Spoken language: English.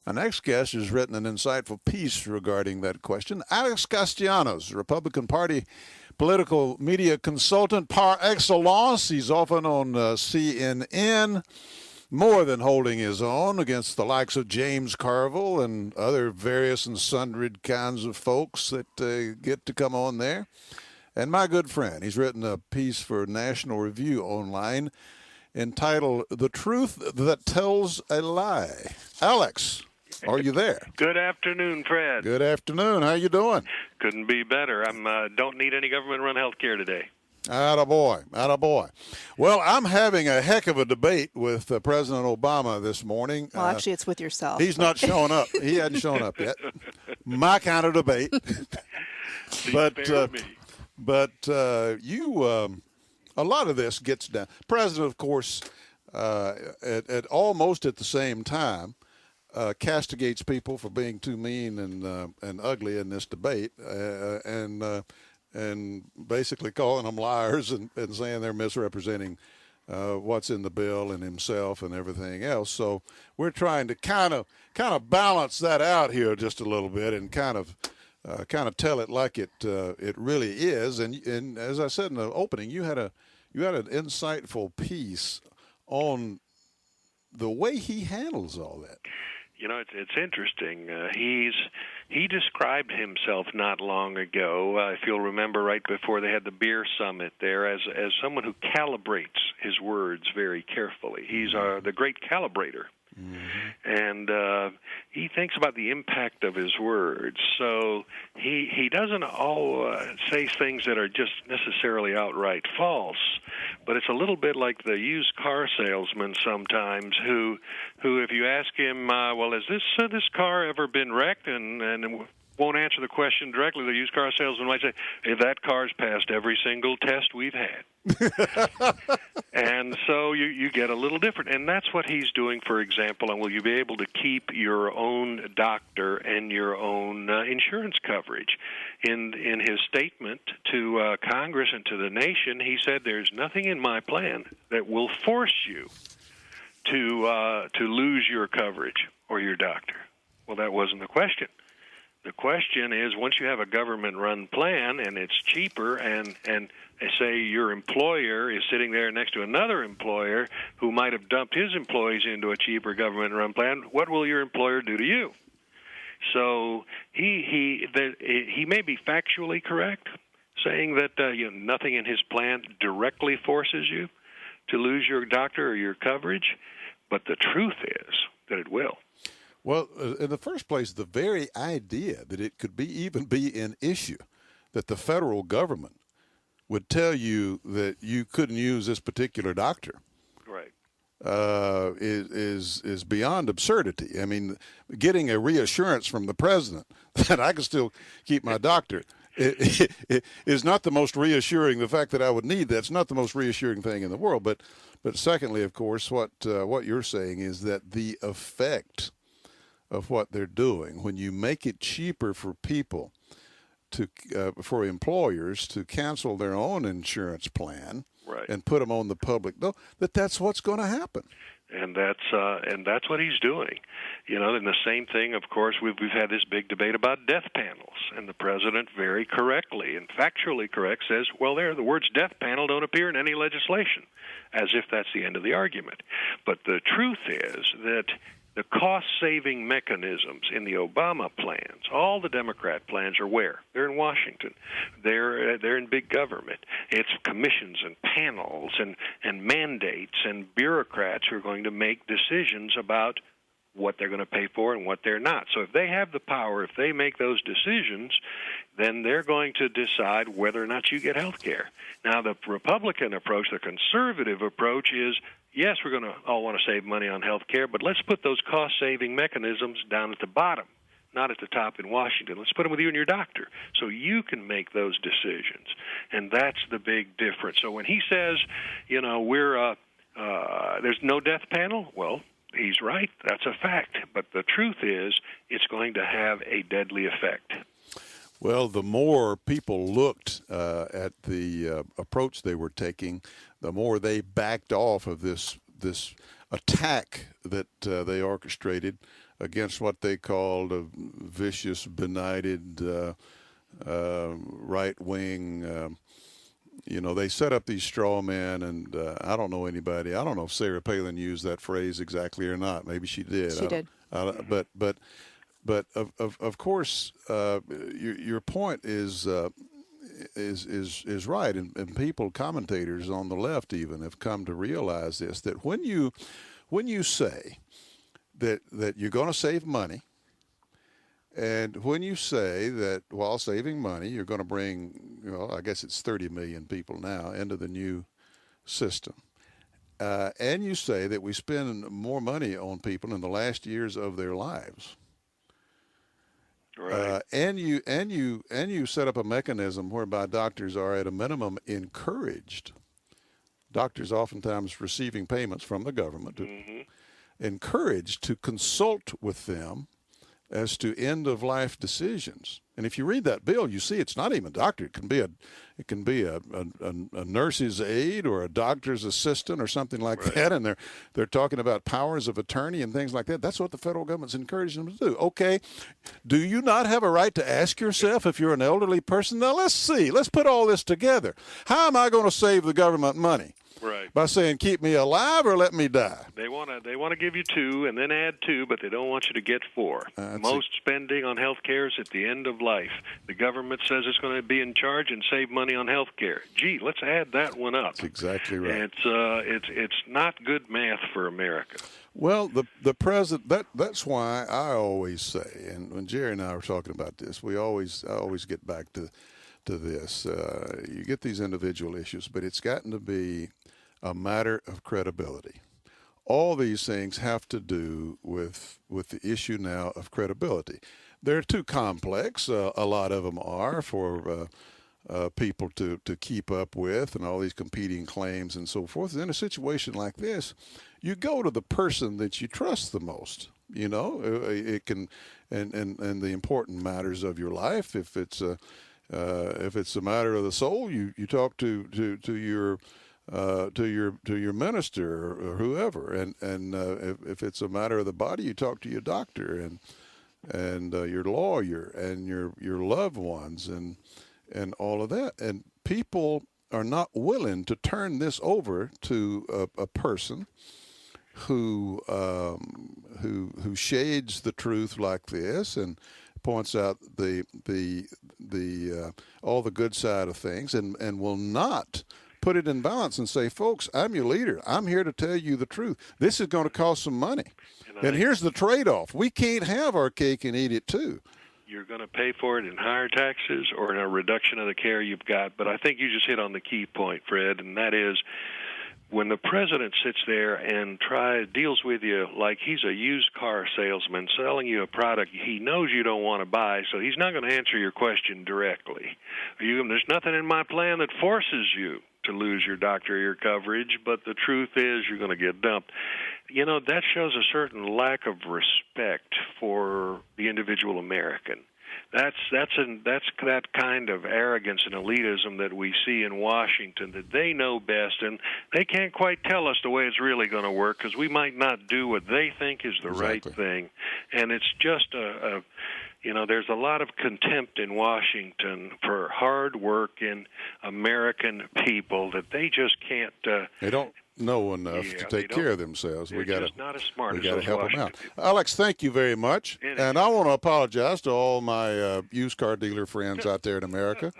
Our next guest has written an insightful piece regarding that question. Alex Castellanos, Republican Party political media consultant par excellence. He's often on CNN, more than holding his own against the likes of James Carville and other various and sundry kinds of folks that get to come on there. And my good friend, he's written a piece for National Review online entitled "The Truth That Tells a Lie." Alex, are you there? Good afternoon, Fred. Good afternoon. How you doing? Couldn't be better. I don't need any government-run health care today. Attaboy, attaboy. Well, I'm having a heck of a debate with President Obama this morning. Well, actually, it's with yourself. He's not showing up. He hadn't shown up yet. My kind of debate. But a lot of this gets down. President, of course, at almost at the same time, castigates people for being too mean and ugly in this debate, and basically calling them liars and saying they're misrepresenting what's in the bill and himself and everything else. So we're trying to kind of balance that out here just a little bit and kind of tell it like it really is. And as I said in the opening, you had an insightful piece on the way he handles all that. You know, it's interesting. He described himself not long ago, if you'll remember, right before they had the beer summit there, as someone who calibrates his words very carefully. He's the great calibrator. Mm-hmm. And he thinks about the impact of his words. So he doesn't say things that are just necessarily outright false, but it's a little bit like the used car salesman sometimes who if you ask him, well, has this car ever been wrecked, and won't answer the question directly, the used car salesman might say, hey, that car's passed every single test we've had. And so you get a little different. And that's what he's doing, for example, and will you be able to keep your own doctor and your own insurance coverage? In his statement to Congress and to the nation, he said, there's nothing in my plan that will force you to lose your coverage or your doctor. Well, that wasn't the question. The question is, once you have a government-run plan and it's cheaper, and say your employer is sitting there next to another employer who might have dumped his employees into a cheaper government-run plan, what will your employer do to you? So he may be factually correct, saying that nothing in his plan directly forces you to lose your doctor or your coverage, but the truth is that it will. Well, in the first place, the very idea that it could even be an issue that the federal government would tell you that you couldn't use this particular doctor, right, is beyond absurdity. I mean, getting a reassurance from the president that I can still keep my doctor it is not the most reassuring. The fact that I would need that's not the most reassuring thing in the world. But secondly, of course, what you're saying is that the effect of what they're doing, when you make it cheaper for people for employers to cancel their own insurance plan, right, and put them on the public, that's what's going to happen. And that's what he's doing. And the same thing, of course, we've had this big debate about death panels, and the president very correctly and factually correct says, well, the words death panel don't appear in any legislation, as if that's the end of the argument. But the truth is that the cost-saving mechanisms in the Obama plans, all the Democrat plans are where? They're in Washington. They're in big government. It's commissions and panels and mandates and bureaucrats who are going to make decisions about what they're going to pay for and what they're not. So if they have the power, if they make those decisions, then they're going to decide whether or not you get health care. Now, the Republican approach, the conservative approach is, yes, we're going to all want to save money on health care, but let's put those cost-saving mechanisms down at the bottom, not at the top in Washington. Let's put them with you and your doctor so you can make those decisions. And that's the big difference. So when he says, there's no death panel, well, he's right. That's a fact. But the truth is it's going to have a deadly effect. Well, the more people looked at the approach they were taking, the more they backed off of this attack that they orchestrated against what they called a vicious, benighted right wing. They set up these straw men, and I don't know anybody. I don't know if Sarah Palin used that phrase exactly or not. Maybe she did. She did. But of course, your point is right, and people, commentators on the left even, have come to realize this, that when you say that you're going to save money, and when you say that while saving money, you're going to bring, I guess it's 30 million people now into the new system, and you say that we spend more money on people in the last years of their lives, right? And you set up a mechanism whereby doctors are at a minimum encouraged. Doctors oftentimes receiving payments from the government, encouraged to consult with them as to end-of-life decisions. And if you read that bill, you see it's not even a doctor. It can be a nurse's aide or a doctor's assistant or something like that. And they're talking about powers of attorney and things like that. That's what the federal government's encouraging them to do. Okay, do you not have a right to ask yourself if you're an elderly person? Now let's see. Let's put all this together. How am I going to save the government money? Right. By saying keep me alive or let me die. They want to give you 2 and then add 2, but they don't want you to get 4. Most spending on health care is at the end of life. The government says it's going to be in charge and save money on health care. Gee, let's add that one up. That's exactly right. It's not good math for America. Well, the president, that's why I always say, and when Jerry and I were talking about this, I always get back to this. You get these individual issues, but it's gotten to be a matter of credibility. All these things have to do with the issue now of credibility. They're too complex. A lot of them are for people to keep up with, and all these competing claims and so forth. And in a situation like this, you go to the person that you trust the most. It can, and the important matters of your life. If it's a matter of the soul, you talk to your minister or whoever, and if it's a matter of the body, you talk to your doctor and your lawyer and your loved ones and all of that. And people are not willing to turn this over to a person who shades the truth like this and points out the all the good side of things and will not put it in balance and say, folks, I'm your leader. I'm here to tell you the truth. This is going to cost some money. And here's the trade-off. We can't have our cake and eat it too. You're going to pay for it in higher taxes or in a reduction of the care you've got. But I think you just hit on the key point, Fred, and that is when the president sits there and deals with you like he's a used car salesman selling you a product he knows you don't want to buy, so he's not going to answer your question directly. There's nothing in my plan that forces you to lose your doctor or your coverage, but the truth is you're going to get dumped. That shows a certain lack of respect for the individual American. That's that kind of arrogance and elitism that we see in Washington, that they know best and they can't quite tell us the way it's really going to work because we might not do what they think is the right thing. And it's just there's a lot of contempt in Washington for hard-working American people that they just can't. They don't know enough to take care of themselves. We got to help them out. Alex, thank you very much. And I want to apologize to all my used car dealer friends out there in America.